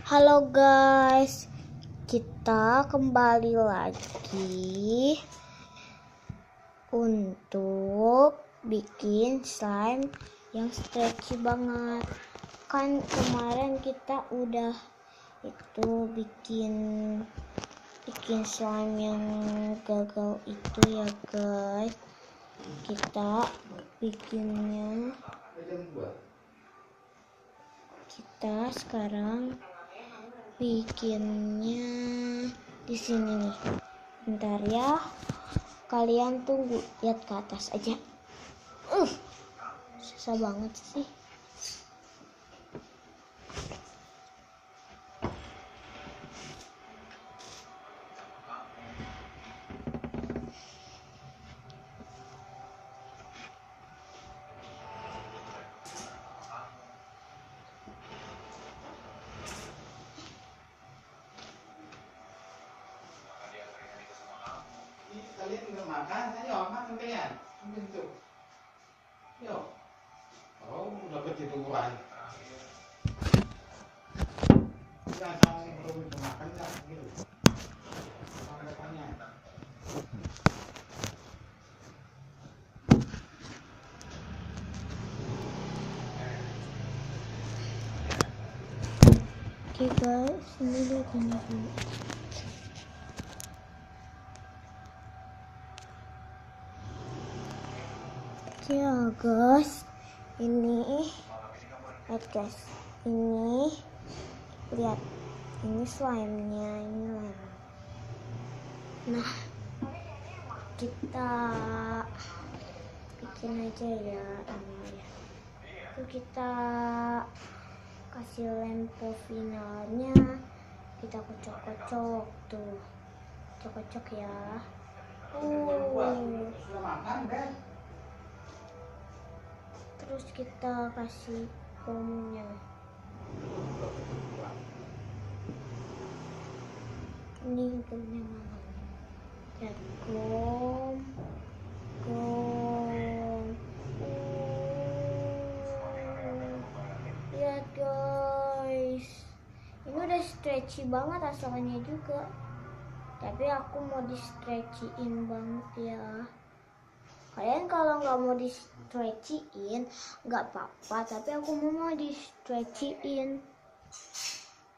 Halo guys, kita kembali lagi untuk bikin slime yang stretchy banget. Kan kemarin kita udah bikin slime yang gagal itu ya guys. Kita sekarang bikinnya di sini nih. Bentar ya, kalian tunggu, lihat ke atas aja. Susah banget sih. Kalian nggak makan, ayo makan kalian. Bentuk. Yuk. Oh, udah ketiduran. Jangan kamu belum makan nggak gitu. Makannya. Oke guys, ini dia dulu. Ya guys, ini lihat guys, lihat ini slime-nya, ini lem. Nah, kita bikin aja ya ini ya. Itu kita kasih lampu finalnya, kita kocok-kocok tuh, kocok-kocok ya. Sudah makan kan? Terus kita kasih gomnya. Ini gomnya mana? Lihat gom. Lihat guys, ini udah stretchy banget asalnya juga. Tapi aku mau di stretchy-in banget ya. Kalian kalau nggak mau di stretchy-in nggak apa-apa, tapi aku mau di stretchy-in.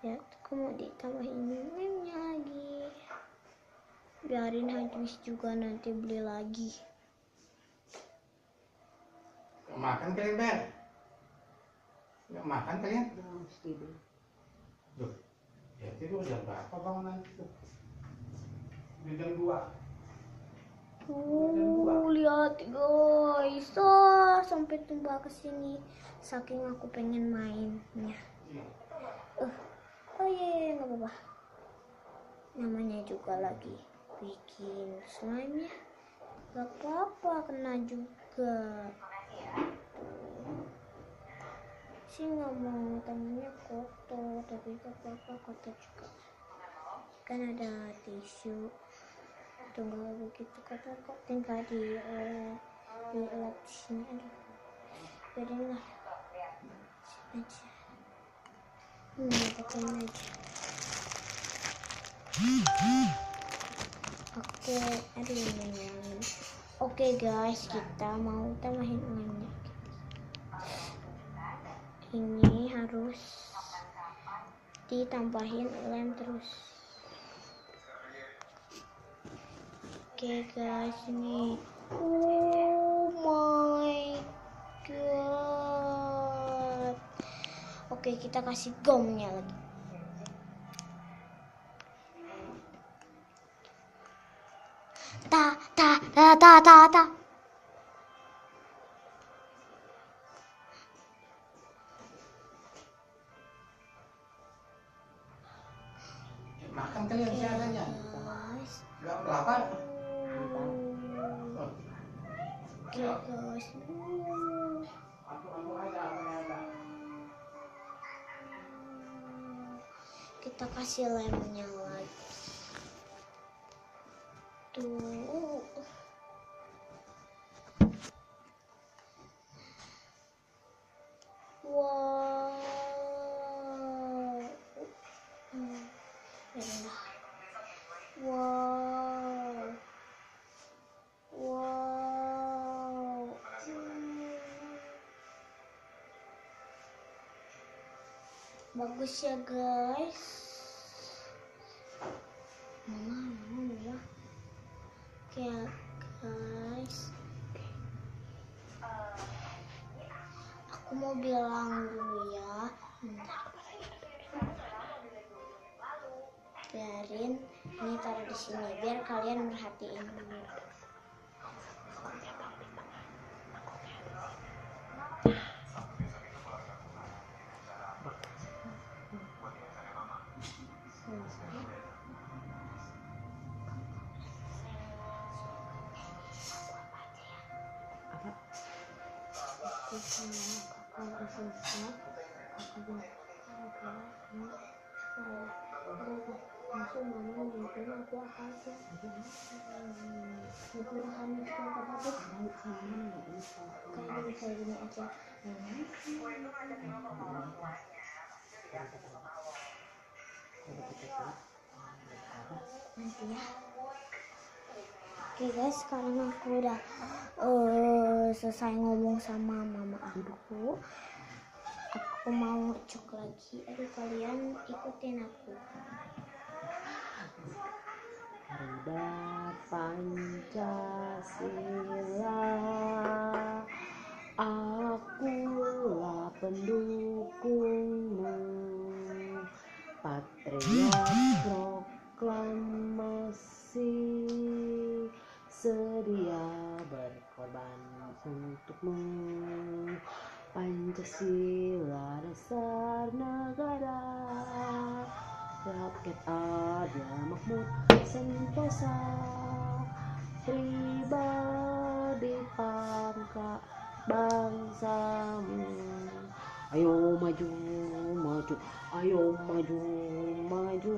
Ya, aku mau ditambahin lemnya lagi. Biarin habis juga, nanti beli lagi. Nggak makan kalian Ber? Nggak makan kalian? Tidur. Loh, ya tidur jam berapa bangunan itu? Jam 2. Lihat guys, sampai tumbah ke sini. Saking aku pengen mainnya. Oh iya, nggak apa-apa. Namanya juga lagi bikin slime ya. Gak apa-apa, kena juga. Sih nggak mau tangannya kotor, tapi gak apa-apa, kotor juga. Kan ada tisu. Tunggal begitu kotor kok, tinggal dielap di sini. Aduh, biarin lah, aja. Pakein aja. Oke guys, kita mau tambahin lemnya. Ini harus ditambahin lem terus. Oke guys, ini oh my god. Oke, kita kasih gomnya lagi. Ta. Makan kalian seadanya. Guys. Nggak lapar? Oke guys. Kita kasih lemnya lagi. Tuh. Wow. Bagus ya guys. Mama. Oke ya guys. Aku mau bilang dulu ya. Bentar. Biarin ini taruh di sini biar kalian merhatiin dulu. Nanti ya. Oke guys, sekarang aku udah selesai ngomong sama mama aku. Aku mau cek lagi. Aduh, kalian ikutin aku. Harga Pancasila, akulah pendukungmu, patriot proklamasi, sedia berkorban untukmu. Pancasila dasar negara, rakyat adil makmur sentosa, pribadi pangkat bangsamu. Ayo maju, maju, ayo maju, maju.